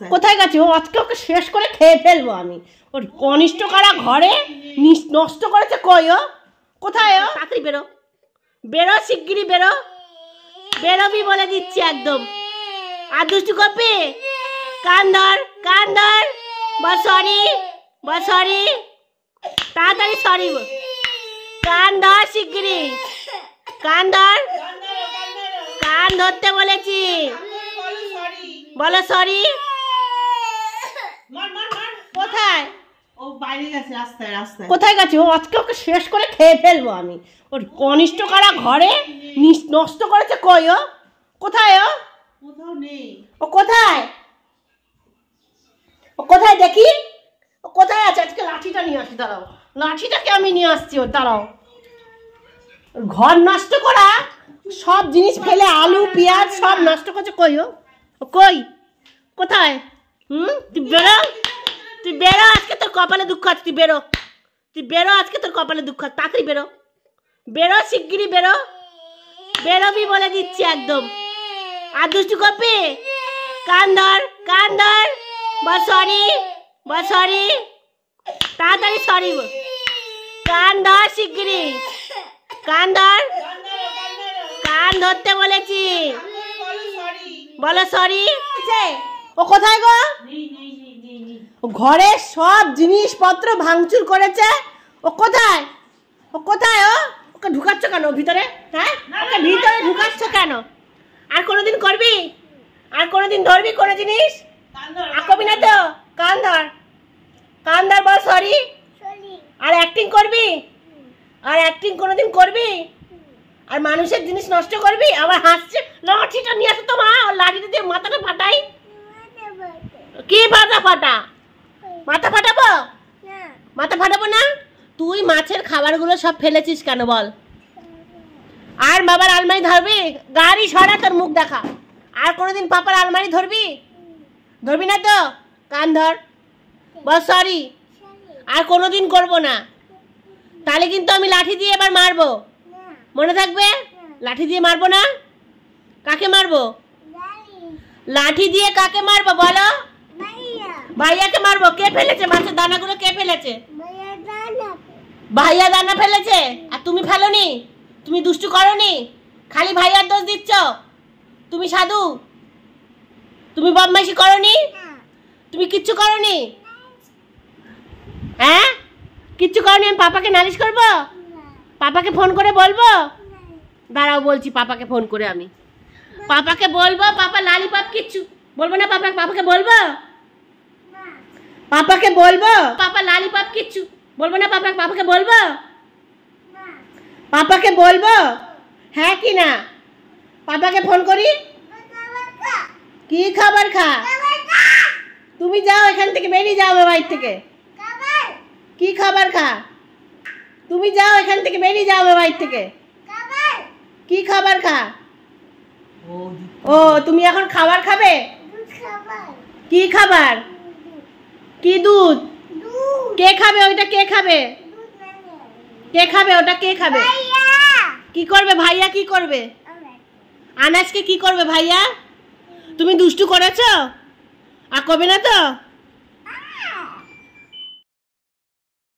কোথায় গেছে ও? আজকে ওকে শেষ করে খেয়ে ফেলবো আমি। ওর কনিষ্ঠ কারা ঘরে নষ্ট করেছে। কই ও? কোথায় ও? তাড়াতাড়ি বেরো, বেরো, শিগগিরই বেরো, বেরোবি বলে দিচ্ছি একদম। আর দুষ্টু করবি? কান ধর, কান ধর, বল সরি, বল সরি, তাড়াতাড়ি সরি বল। কান ধর শিগগিরই, কান ধর, কান ধরতে বলেছি, বলো সরি। কোথায় ও? বাইরে গেছে, রাস্তায় রাস্তায়। কোথায় গেছে ও? আজকে ওকে শেষ করে খেয়ে ফেলবো আমি। ওর কনিষ্ঠ কারা ঘরে নষ্ট করেছে। কই ও? কোথায় ও? কোথাও নেই। ও কোথায়? ও কোথায় দেখি? ও কোথায় আছে? আজকে লাঠিটা নিয়ে আসি, দাঁড়াও, লাঠিটাকে আমি নিয়ে আসছি। ওর দাঁড়াও, ঘর নষ্ট করা সব জিনিস ফেলে, আলু পেঁয়াজ সব নষ্ট করছে। কই ও? কই? কোথায়? তুই বেরো, তুই বেরো, আজকে তোর কপালে দুঃখ আছে। তুই বেরো, তুই বেরো, আজকে তোর কপালে দুঃখ আছে। তাড়াতাড়ি বেরো, বেরো, শিগগিরই বেরো, বেরোবি বলে দিচ্ছি একদম। আর দুষ্টু করবি? কান ধর, কান ধর, বল সরি, বল সরি, তাড়াতাড়ি সরি বল। কান ধর শিগগিরই, কান ধর, কান ধরতে বলেছি, বলো সরি। ও কোথায় গো? ঘরে সব জিনিসপত্র ভাঙচুর করেছে। ও কোথায়? ও কোথায়? ও ওকে ঢুকাচ্ছ কেন ভিতরে? হ্যাঁ, ওকে ভিতরে ঢুকাচ্ছ কেন? আর কোনোদিন করবি? আর কোনোদিন ধরবি কোনো জিনিস? আর করবি না তো? কান ধর, কান ধর, বল সরি। আর অ্যাক্টিং করবি? আর অ্যাক্টিং কোনোদিন করবি? আর মানুষের জিনিস নষ্ট করবি? আবার হাসছে। লাঠিটা নিয়ে আসো তো মা, ওর লাঠিটা দিয়ে মাথাটা ফাটাই। কি মাথা ফাটা? মাথা ফাটাবো? মাথা ফাটাবো না। তুই মাছের খাবারগুলো সব ফেলেছিস কেন বল? আর বাবার আলমারি ধরবি? গাড়ি সরা, তোর মুখ দেখা। আর কোনোদিন পাপার আলমারি ধরবি? ধরবি না তো? কান ধর, বল সরি। আর কোনোদিন করবো না। তাহলে কিন্তু আমি লাঠি দিয়ে এবার মারবো, মনে থাকবে? লাঠি দিয়ে মারবো না। কাকে মারবো? লাঠি দিয়ে কাকে মারবো বলো? ভাইয়াকে মারবো। কে ফেলেছে মাছের দানাগুলো? কে ফেলেছে? ভাইয়া দানা ফেলেছে। আর তুমি ফেলোনি? তুমি দুষ্টু করনি? খালি ভাইয়ার দোষ দিচ্ছ। তুমি সাধু? তুমি বদমাইশি করনি? তুমি কিচ্ছু করনি? হ্যাঁ, কিচ্ছু করনি। আমি পাপাকে নালিশ করবো? পাপাকে ফোন করে বলবো? দাঁড়াও, বলছি পাপাকে ফোন করে। আমি পাপাকে বলবো। পাপা লালিপপ কিচ্ছু বলবো না। পাপাকে বলবো? পাপাকে বলবো? পাপা লালিপপ কিচ্ছু বলবো না। পাপাকে বলবো? পাপাকে বলবো? হ্যাঁ কি না? পাপাকে ফোন করি। কি খাবার খা? তুমি যাও এখান থেকে, বেরিয়ে যাও আমার বাড়ি থেকে। কি খাবার খা? তুমি যাও এখান থেকে, বেরিয়ে যাও আমার বাড়ি থেকে। কি খাবার খা? ও তুমি এখন খাবার খাবে? কি খাবার? কি দুধ? কে খাবে ওইটা? কে খাবে? কে খাবে ওটা? কে খাবে? কি করবে ভাইয়া? কি করবে? আনাজকে কি করবে ভাইয়া? তুমি দুষ্টু করেছো? আর করবে না তো?